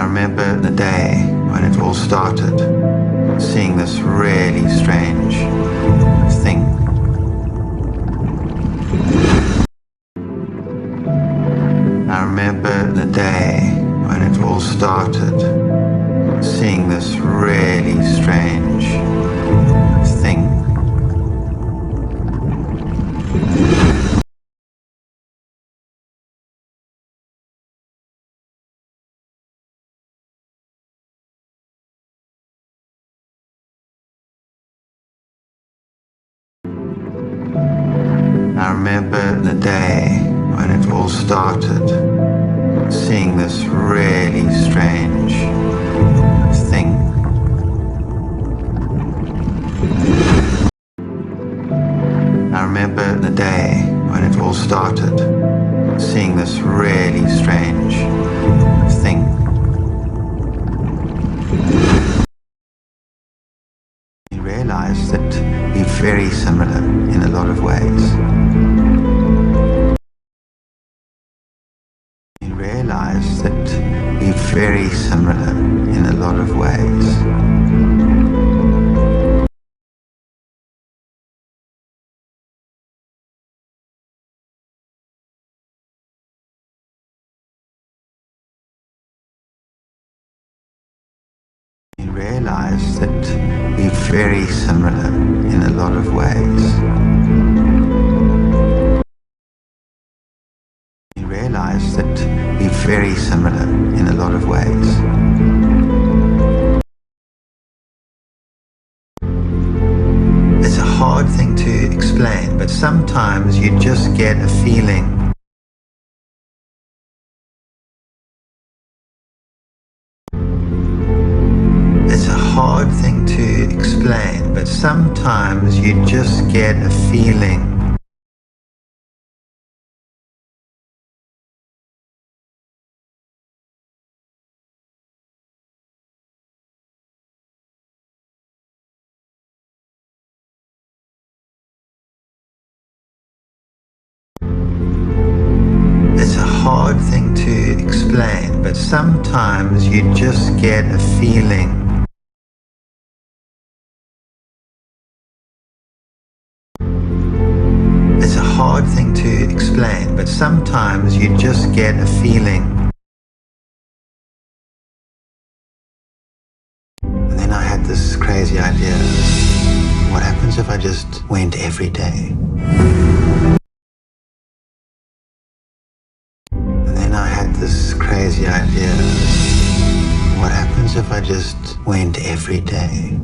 remember the day when it all started, seeing this really strange thing. I remember the day when it all started, seeing this really strange thing. I remember the day when it all started, seeing this really strange thing. I remember the day when it all started, seeing this really strange thing. We realized that we're very similar in a lot of ways. We realized that we're very similar in a lot of ways. We realize that we're very similar in a lot of ways. We realize that we're very similar in a lot of ways. It's a hard thing to explain, but sometimes you just get a feeling. It's a hard thing to explain, but sometimes you just get a feeling. It's a hard thing to explain, but sometimes you just get a feeling. It's a hard thing to explain, but sometimes you just get a feeling. And then I had this crazy idea. What happens if I just went every day? And then I had this crazy idea. What happens if I just went every day?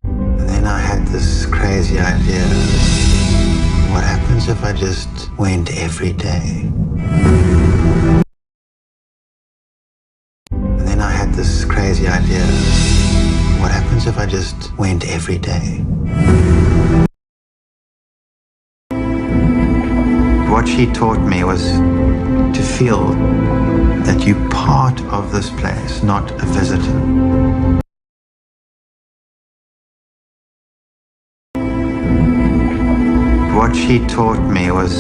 And then I had this crazy idea. What happens if I just went every day? And then I had this crazy idea. What happens if I just went every day? What she taught me was to feel that you're part of this place, not a visitor. What she taught me was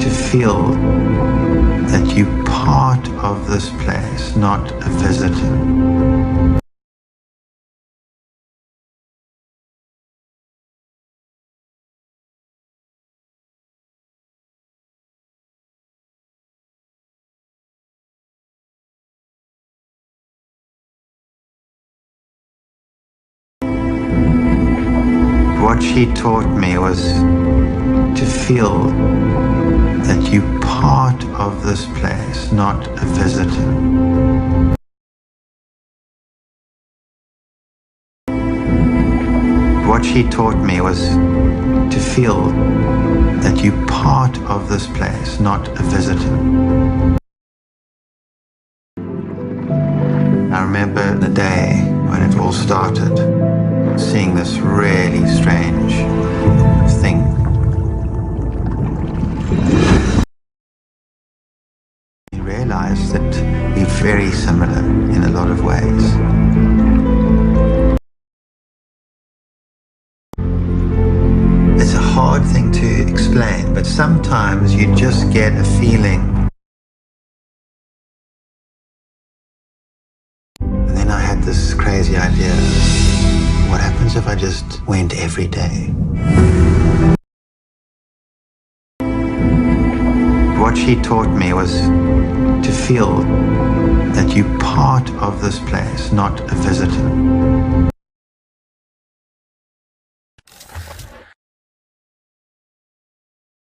to feel that you're part of this place, not a visitor. What she taught me was to feel that you're part of this place, not a visitor. What she taught me was to feel that you're part of this place, not a visitor. I remember the day when it all started, seeing this really strange thing. We realized that we're very sometimes you just get a feeling. And then I had this crazy idea. What happens if I just went every day? What she taught me was to feel that you're part of this place, not a visitor.